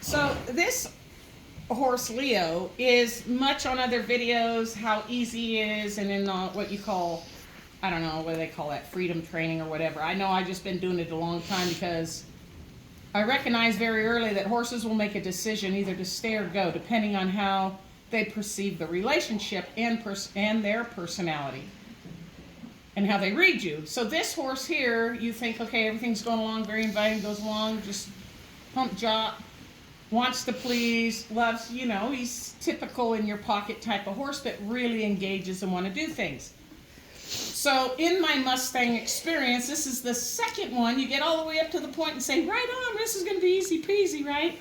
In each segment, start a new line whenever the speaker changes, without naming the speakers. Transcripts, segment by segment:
So this horse Leo is much on other videos how easy he is, and in what you call, I don't know what they call that, freedom training or whatever. I know I've just been doing it a long time because I recognize very early that horses will make a decision either to stay or go depending on how they perceive the relationship and their personality and how they read you. So this horse here, you think, okay, everything's going along, very inviting, goes along, just pump job, wants to please, loves, he's typical in your pocket type of horse, but really engages and want to do things. So in my Mustang experience, this is the second one. You get all the way up to the point and say, right on, this is going to be easy peasy, right?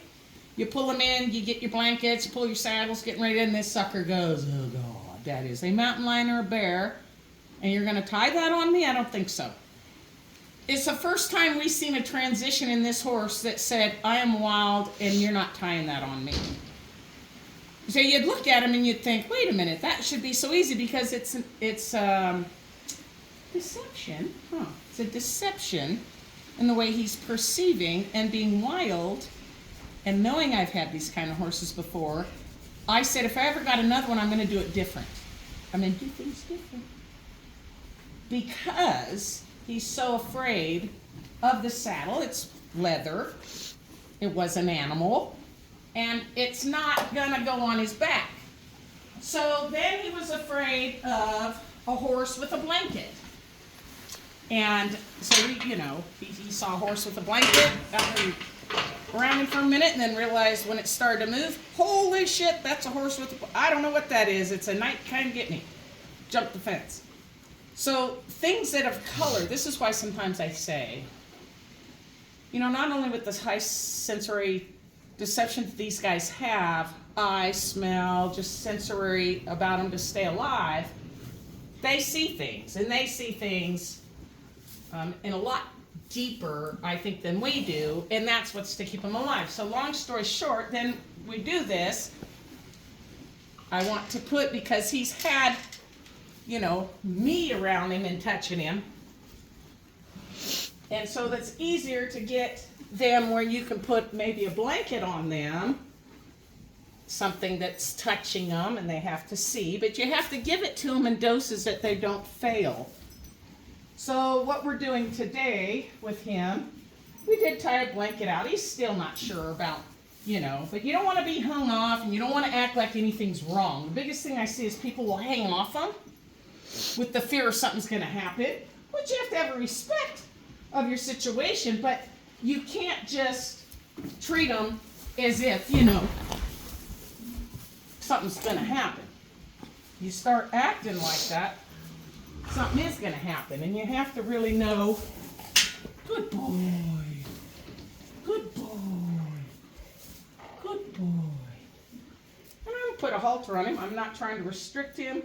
You pull them in, you get your blankets, you pull your saddles, getting ready, and this sucker goes, oh God, that is a mountain lion or a bear, and you're going to tie that on me? I don't think so. It's the first time we've seen a transition in this horse that said, I am wild and you're not tying that on me. So you'd look at him and you'd think, wait a minute, that should be so easy because it's deception. It's a deception in the way he's perceiving and being wild and knowing I've had these kind of horses before. I said, if I ever got another one, I'm going to do it different. I'm going to do things different. Because he's so afraid of the saddle. It's leather. It was an animal. And it's not going to go on his back. So then he was afraid of a horse with a blanket. And so, he saw a horse with a blanket, got him around him for a minute, and then realized when it started to move, holy shit, that's a horse with a, I don't know what that is. It's a night kind of get me. Jumped the fence. So things that have color, this is why sometimes I say, not only with this high sensory deception that these guys have, eye, smell, just sensory about them to stay alive, they see things, and they see things in a lot deeper, I think, than we do, and that's what's to keep them alive. So long story short, then we do this. I want to put, because he's had, me around him and touching him, and so that's easier to get them where you can put maybe a blanket on them, something that's touching them and they have to see, but you have to give it to them in doses that they don't fail. So what we're doing today with him, we did tie a blanket out. He's still not sure about, but you don't want to be hung off and you don't want to act like anything's wrong. The biggest thing I see is people will hang off them with the fear of something's going to happen, which you have to have a respect of your situation, but you can't just treat them as if, something's going to happen. You start acting like that, something is going to happen, and you have to really know, good boy, good boy, good boy. And I'm going to put a halter on him. I'm not trying to restrict him.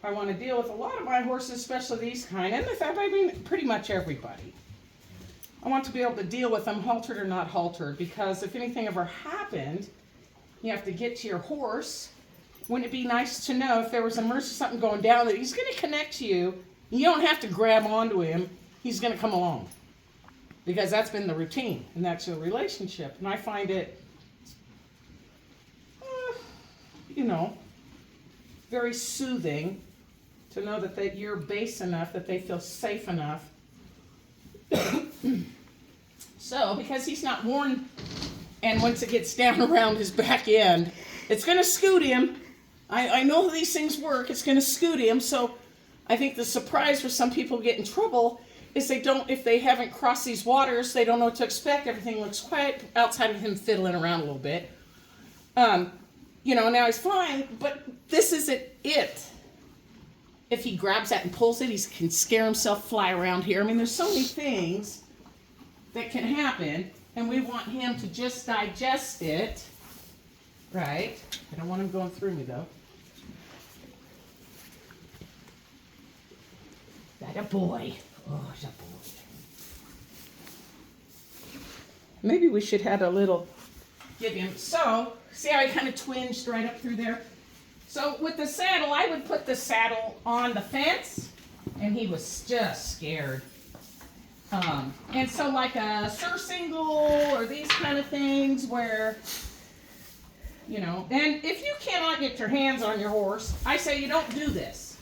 I want to deal with a lot of my horses, especially these kind, and in fact, I mean pretty much everybody. I want to be able to deal with them haltered or not haltered, because if anything ever happened, you have to get to your horse. Wouldn't it be nice to know if there was an emergency, something going down, that he's going to connect to you. You don't have to grab onto him. He's going to come along, because that's been the routine, and that's your relationship. And I find it, very soothing to know that you're base enough, that they feel safe enough. So, because he's not worn, and once it gets down around his back end, it's going to scoot him. I know these things work. It's going to scoot him. So I think the surprise for some people who get in trouble is if they haven't crossed these waters, they don't know what to expect. Everything looks quiet outside of him fiddling around a little bit. Now he's fine, but this isn't it. If he grabs that and pulls it, he can scare himself, fly around here. I mean, there's so many things that can happen, and we want him to just digest it, right? I don't want him going through me, though. That a boy. Oh, it's a boy. Maybe we should have a little, give him, so, see how he kind of twinged right up through there? So with the saddle, I would put the saddle on the fence, and he was just scared. And so like a surcingle or these kind of things where, you know, and if you cannot get your hands on your horse, I say you don't do this.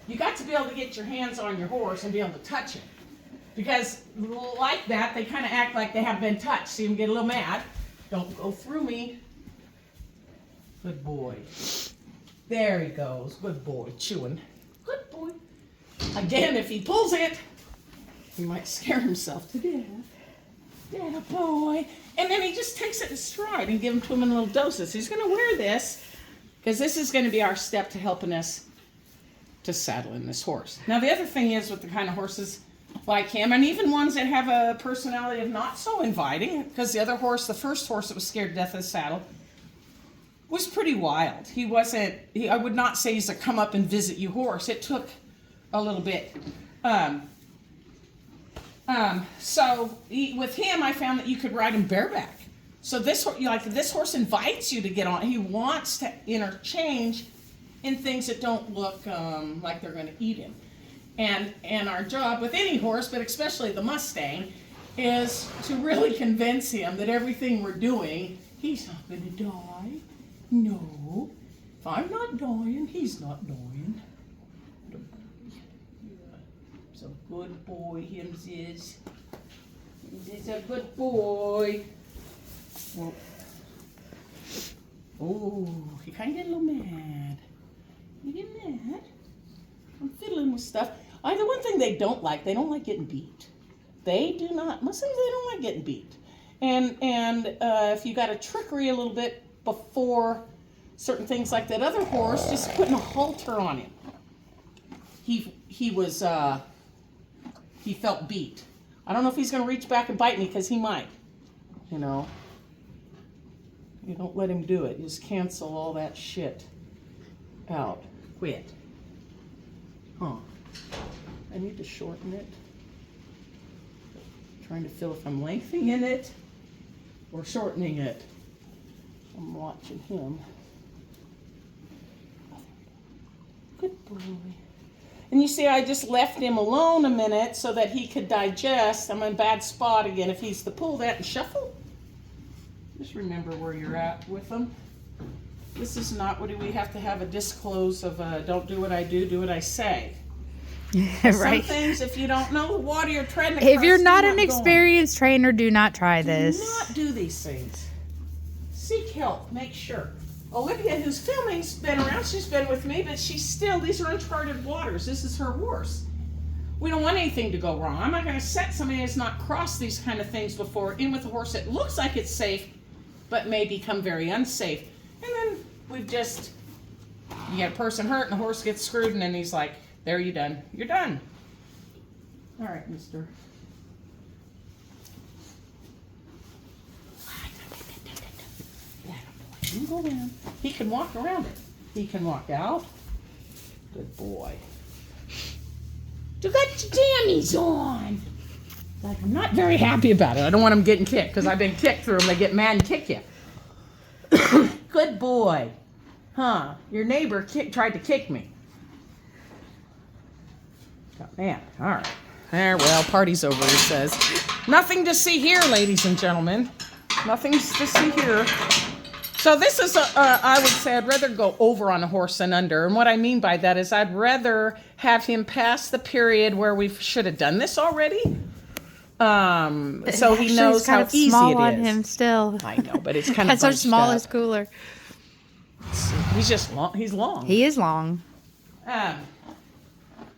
You got to be able to get your hands on your horse and be able to touch it. Because like that, they kind of act like they have been touched. See them get a little mad. Don't go through me. Good boy. There he goes. Good boy. Chewing. Good boy. Again, if he pulls it, he might scare himself to death. Yeah, boy. And then he just takes it in stride and give them to him in little doses. He's going to wear this because this is going to be our step to helping us to saddle in this horse. Now, the other thing is with the kind of horses like him, and even ones that have a personality of not so inviting, because the other horse, the first horse that was scared to death of the saddle, was pretty wild. He wasn't, I would not say he's a come up and visit you horse. It took a little bit. With him, I found that you could ride him bareback. So this horse invites you to get on. He wants to interchange in things that don't look like they're going to eat him. And our job with any horse, but especially the Mustang, is to really convince him that everything we're doing, he's not going to die. No, if I'm not dying, he's not dying. He's a good boy, him is. He's a good boy. Well, oh, he kind of get a little mad. You get mad? I'm fiddling with stuff. The one thing they don't like getting beat. They do not, Muslims, they don't like getting beat. And if you got a trickery a little bit before certain things like that other horse, just putting a halter on him. He felt beat. I don't know if he's going to reach back and bite me because he might. You know, you don't let him do it. You just cancel all that shit out. Quit. Huh. I need to shorten it. Trying to feel if I'm lengthening it or shortening it. I'm watching him. Good boy. And you see, I just left him alone a minute so that he could digest. I'm in a bad spot again. If he's to pull that and shuffle, just remember where you're at with them. This is not what we have to have a disclose of don't do what I do what I say. Right. Some things, if you don't know the water you're treading across,
if you're not an experienced trainer, do not try this.
Do not do these things. Seek help. Make sure. Olivia, who's filming, has been around. She's been with me, but she's still, these are uncharted waters. This is her horse. We don't want anything to go wrong. I'm not going to set somebody that's not crossed these kind of things before in with a horse that looks like it's safe, but may become very unsafe. And then we've just, you get a person hurt and the horse gets screwed, and then he's like, there, you done. You're done. All right, mister. You can go in. He can walk around it. He can walk out. Good boy. You got your jammies on. Like, I'm not very happy about it. I don't want him getting kicked because I've been kicked through them. They get mad and kick you. Good boy. Huh. Your neighbor tried to kick me. Oh, man. All right. There, well, party's over, he says. Nothing to see here, ladies and gentlemen. Nothing to see here. So this is, I would say I'd rather go over on a horse than under. And what I mean by that is I'd rather have him pass the period where we should have done this already. So he knows how easy
small
it
on
is.
Him still.
I know, but it's kind of
That's our smallest cooler.
He's just long. He's long.
He is long.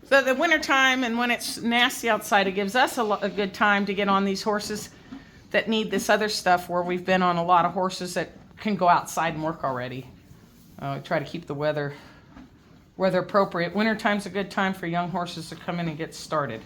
So the wintertime and when it's nasty outside, it gives us a good time to get on these horses that need this other stuff where we've been on a lot of horses that can go outside and work already. We try to keep the weather appropriate. Wintertime's a good time for young horses to come in and get started.